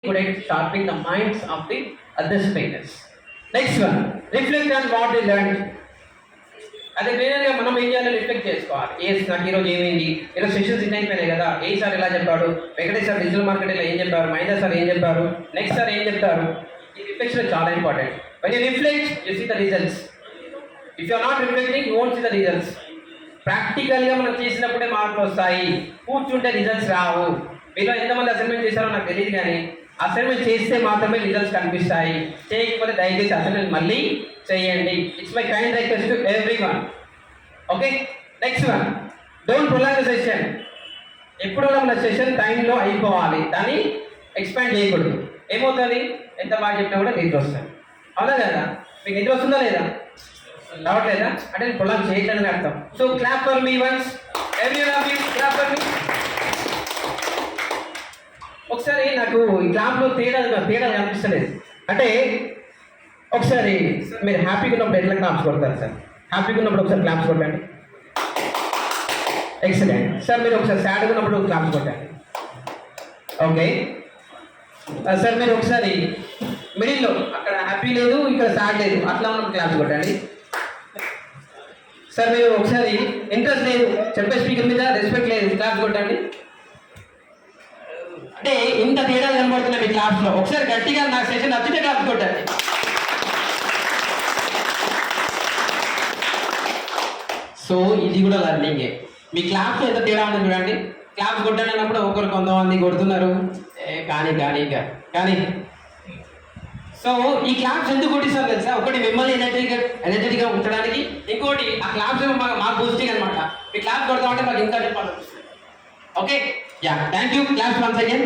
good at sharpening the minds of the other speakers. Next one, reflect on what they learned. అదే క్లియర్గా మనం ఏం చేయాలి, reflect చేసుకోవాలి. నాకు ఈరోజు ఏమైంది, ఈరోజు సెషన్స్ ఇన్ అయిపోయినాయి కదా, ఏ సార్ ఎలా చెప్పాడు, వెంకటేష్ సార్ డిజిటల్ మార్కెటింగ్లో ఏం చెప్పారు, మహేందర్ సార్ ఏం చెప్పారు, నెక్స్ట్ సార్ ఏం చెప్తారు. ఈ రిఫ్లెక్షన్ చాలా important. When you reflect you see the results. If you are not reflecting you won't see the results. ప్రాక్టికల్గా మనం చేసినప్పుడే మార్పులు వస్తాయి, కూర్చుంటే రిజల్ట్స్ రావు. మీలో ఎంతమంది అసైన్మెంట్ చేశారో నాకు తెలియదు, కానీ అసైన్మెంట్ చేస్తే మాత్రమే రిజల్ట్స్ కనిపిస్తాయి. చేయకపోతే దయచేసి అసైన్మెంట్ మళ్ళీ చేయండి. It's my kind request to every one. Okay, next one, don't prolong the session. ఎప్పుడు మన సెషన్ టైంలో అయిపోవాలి, దాన్ని ఎక్స్పాండ్ చేయకూడదు. ఏమవుతుంది, ఎంత బాగా చెప్పినా కూడా నిద్ర వస్తుంది. అవునా కదా, మీకు నిద్ర వస్తుందా లేదా, రావట్లేదా అంటే నేను ప్రొలాంగ్ చేయట్లేదని అర్థం. So clap for me once, every one please clap for me. ఒకసారి నాకు ఈ క్లాప్లో తేడా కనిపిస్తలేదు. అంటే ఒకసారి మీరు హ్యాపీగా ఉన్నప్పుడు ఎట్లా క్లాప్స్ కొడతారు సార్? హ్యాపీగా ఉన్నప్పుడు ఒకసారి క్లాప్స్ కొట్టండి. Excellent sir. మీరు ఒకసారి సాడ్గా ఉన్నప్పుడు క్లాప్స్ కొట్టండి. ఓకే సార్, మీరు ఒకసారి మిడిల్లో, అక్కడ హ్యాపీ లేదు ఇక్కడ సాడ్ లేదు, అట్లా ఉన్నప్పుడు క్లాప్స్ కొట్టండి. సార్ మీరు ఒకసారి ఇంట్రెస్ట్ లేదు, చెప్పే స్పీకర్ మీద రెస్పెక్ట్ లేదు, క్లాప్స్ కొట్టండి. అంటే ఇంత తేడా కనబడుతున్నాయి మీ క్లాప్స్లో. ఒకసారి గట్టిగా నాకు సెషన్ నచ్చితే క్లాప్స్ కొట్టండి. సో ఇది కూడా లర్నింగే. మీ క్లాప్స్ ఎంత తేడా ఉంది చూడండి. క్లాప్స్ కొట్టండి అన్నప్పుడు ఒకరు కొంతమంది కొడుతున్నారు, కానీ సో ఈ క్లాప్స్ ఎందుకు కొట్టిస్తారు తెలుసా? ఒకటి మిమ్మల్ని ఎనర్జెటిక్గా ఉంచడానికి, ఇంకోటి ఆ క్లాప్స్ మాకు బూస్టింగ్ అనమాట. మీ క్లాప్స్ కొడతామంటే మాకు ఇంకా చెప్పాలనిపిస్తుంది. Okay, yeah, thank you. Claps once again.